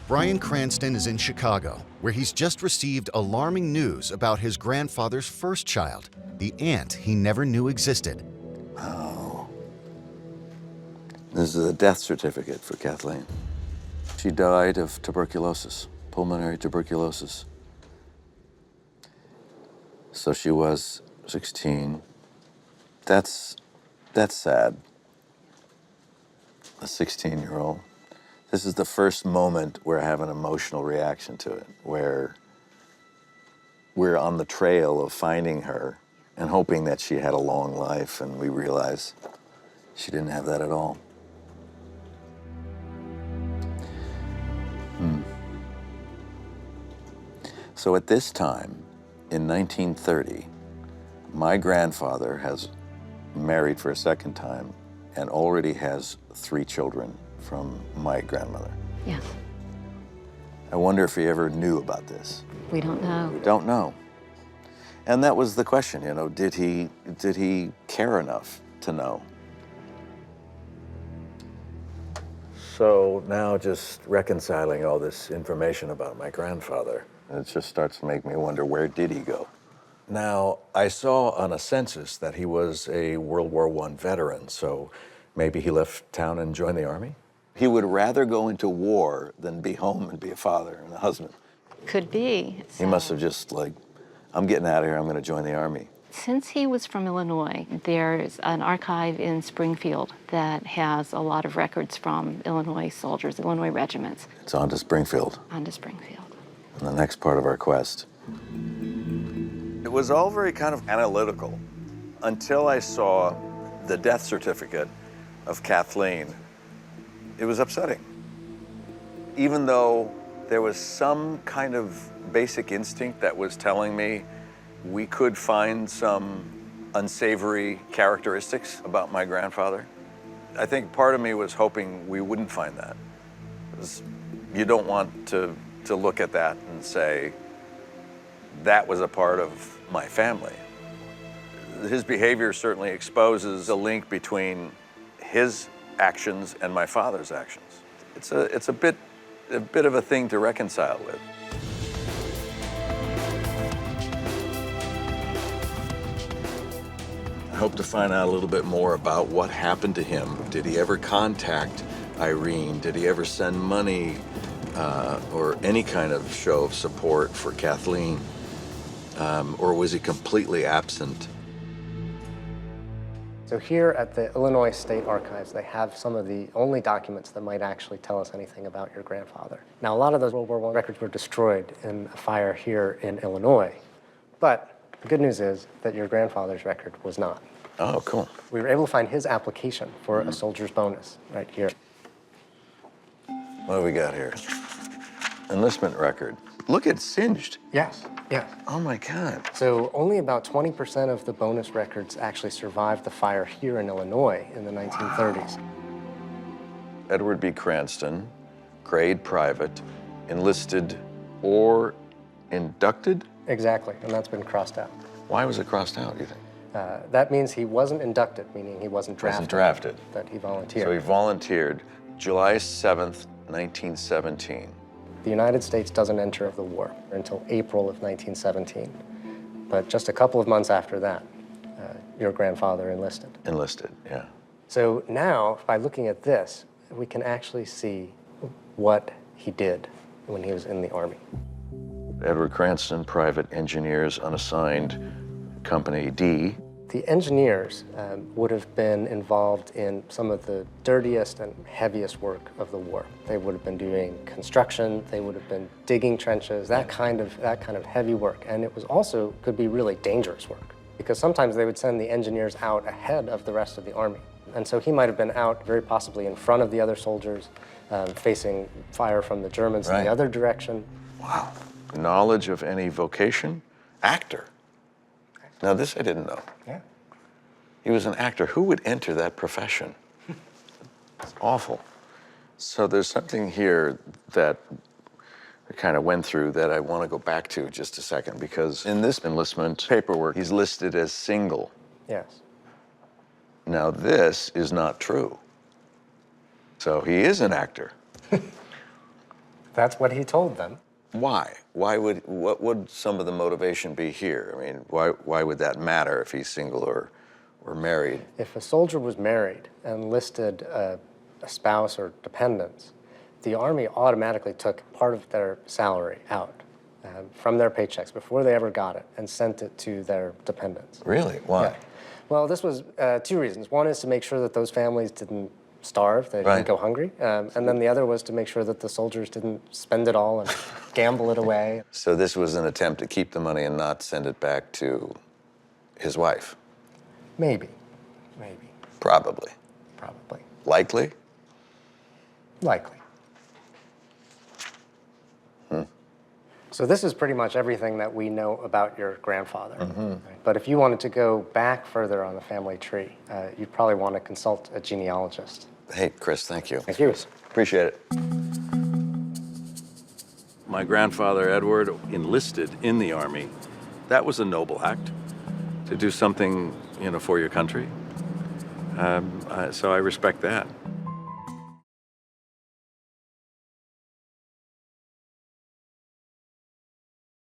Bryan Cranston is in Chicago, where he's just received alarming news about his grandfather's first child, the aunt he never knew existed. Oh. This is a death certificate for Kathleen. She died of tuberculosis, pulmonary tuberculosis. So she was 16. That's sad. A 16-year-old. This is the first moment where I have an emotional reaction to it, where we're on the trail of finding her and hoping that she had a long life, and we realize she didn't have that at all. So at this time, in 1930, my grandfather has married for a second time and already has 3 children from my grandmother. Yes. I wonder if he ever knew about this. We don't know. We don't know. And that was the question, you know, did he care enough to know? So now just reconciling all this information about my grandfather, it just starts to make me wonder, where did he go? Now, I saw on a census that he was a World War I veteran, so maybe he left town and joined the army? He would rather go into war than be home and be a father and a husband. Could be. He must have just like, I'm getting out of here, I'm gonna join the army. Since he was from Illinois, there's an archive in Springfield that has a lot of records from Illinois soldiers, Illinois regiments. It's on to Springfield. On to Springfield. And the next part of our quest. It was all very kind of analytical until I saw the death certificate of Kathleen. It was upsetting. Even though there was some kind of basic instinct that was telling me we could find some unsavory characteristics about my grandfather, I think part of me was hoping we wouldn't find that. Because you don't want to look at that and say, that was a part of my family. His behavior certainly exposes a link between his actions and my father's actions. It's a bit of a thing to reconcile with. I hope to find out a little bit more about what happened to him. Did he ever contact Irene? Did he ever send money or any kind of show of support for Kathleen? Or was he completely absent? So here at the Illinois State Archives, they have some of the only documents that might actually tell us anything about your grandfather. Now, a lot of those World War I records were destroyed in a fire here in Illinois, but the good news is that your grandfather's record was not. Oh, cool. We were able to find his application for a soldier's bonus right here. What do we got here? Enlistment record. Look, it's singed. Yes, yes. Oh my God. So only about 20% of the bonus records actually survived the fire here in Illinois in the 1930s. Edward B. Cranston, grade private, enlisted or inducted? Exactly, and that's been crossed out. Why was it crossed out, do you think? That means he wasn't inducted, meaning he wasn't drafted. Wasn't drafted. That he volunteered. So he volunteered July 7th, 1917. The United States doesn't enter the war until April of 1917. But just a couple of months after that, your grandfather enlisted. Enlisted, yeah. So now, by looking at this, we can actually see what he did when he was in the Army. Edward Cranston, private engineers, unassigned, Company D. The engineers would have been involved in some of the dirtiest and heaviest work of the war. They would have been doing construction, they would have been digging trenches, that kind of heavy work. And it was also could be really dangerous work, because sometimes they would send the engineers out ahead of the rest of the army. And so he might have been out very possibly in front of the other soldiers, facing fire from the Germans in the other direction. Wow. Knowledge of any vocation? Actor. Now this I didn't know. Yeah. He was an actor. Who would enter that profession? It's awful. So there's something here that I kind of went through that I want to go back to just a second, because in this enlistment paperwork, he's listed as single. Yes. Now this is not true. So he is an actor. That's what he told them. Why? What would some of the motivation be here? I mean, why would that matter if he's single or married? If a soldier was married and listed a spouse or dependents, the Army automatically took part of their salary out from their paychecks before they ever got it and sent it to their dependents. Really? Why? Yeah. Well, this was 2 reasons. One is to make sure that those families didn't starve, they Right. didn't go hungry. And then the other was to make sure that the soldiers didn't spend it all and gamble it away. So this was an attempt to keep the money and not send it back to his wife? Maybe. Probably. Likely? Likely. So this is pretty much everything that we know about your grandfather. Right? But if you wanted to go back further on the family tree, you'd probably want to consult a genealogist. Hey, Chris, thank you. Thank you. Appreciate it. My grandfather, Edward, enlisted in the Army. That was a noble act, to do something, for your country. So I respect that.